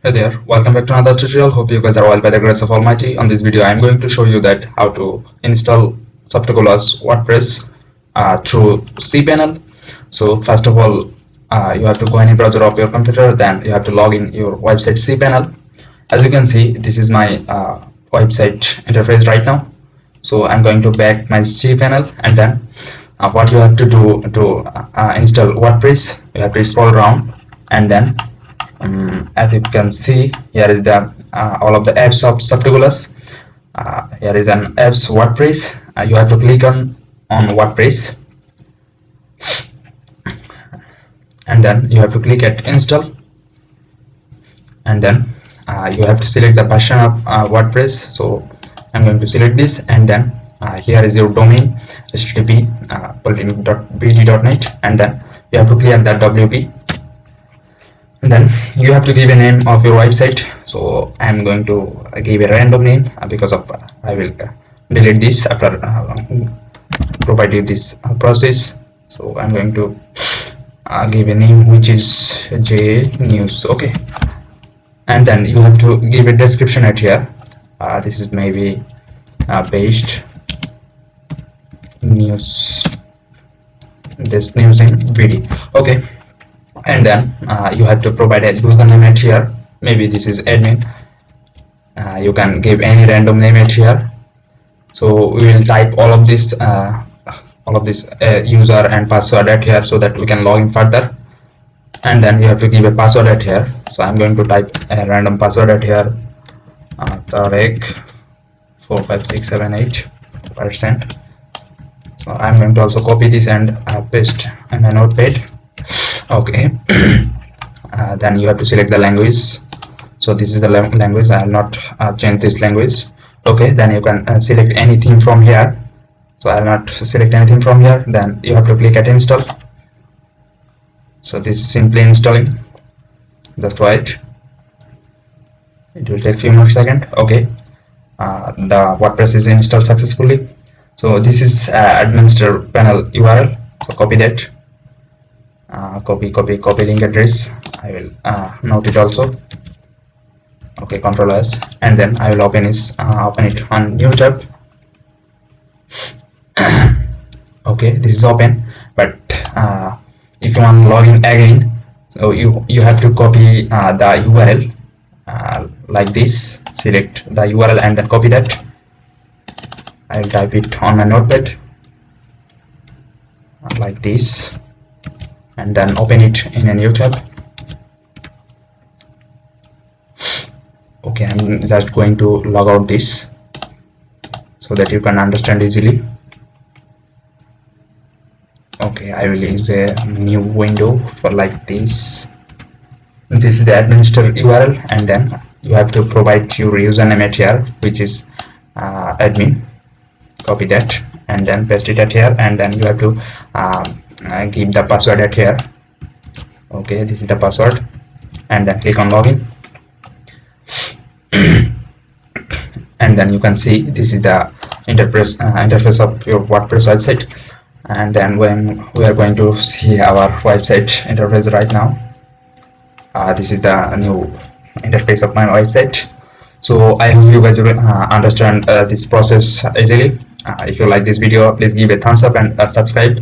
Hey there, welcome back to another tutorial. Hope you guys are well by the grace of Almighty. On this video, I'm going to show you that how to install Softaculous WordPress through cPanel. So first of all, you have to go any browser of your computer, then you have to log in your website cPanel. As you can see, this is my website interface right now. So I'm going to back my cPanel, and then what you have to do to install WordPress, you have to scroll down, and then as you can see, here is the all of the apps of Softaculous. Here is an apps WordPress. You have to click on WordPress, and then you have to click at install, and then you have to select the version of WordPress. So I'm going to select this, and then here is your domain, http polytechnic.bg.net, and then you have to clear that WP. And then you have to give a name of your website. So I'm going to give a random name because of I will delete this after provide you this process. So I'm going to give a name which is J News. Okay, and then you have to give a description at here. This is maybe based news, this news in video. Okay, and then you have to provide a username at here. Maybe this is admin. You can give any random name at here. So we will type all of this user and password at here so that we can log in further. And then you have to give a password at here. So I'm going to type a random password at here, Tareq 45678%. So I'm going to also copy this and paste in my notepad. Okay. Then you have to select the language. So this is the language. I will not change this language. Okay, then you can select anything from here. So I will not select anything from here. Then you have to click at install. So this is simply installing. Just wait, it will take few more seconds. Okay, the WordPress is installed successfully. So this is administrator panel URL. So copy that. Copy link address. I will note it also. Okay, Control S, and then I will open it on new tab. Okay, this is open, but if you want to log in again, so you have to copy the URL like this. Select the URL and then copy that. I will type it on my notepad like this, and then open it in a new tab. Okay, I'm just going to log out this so that you can understand easily. Okay, I will use a new window for like this. This is the administrator URL, and then you have to provide your username at here, which is admin. Copy that and then paste it at here, and then you have to give the password at here. Okay, this is the password, and then click on login. And then you can see this is the interface of your WordPress website. And then when we are going to see our website interface right now, this is the new interface of my website. So I hope you guys will understand this process easily. If you like this video, please give a thumbs up and subscribe.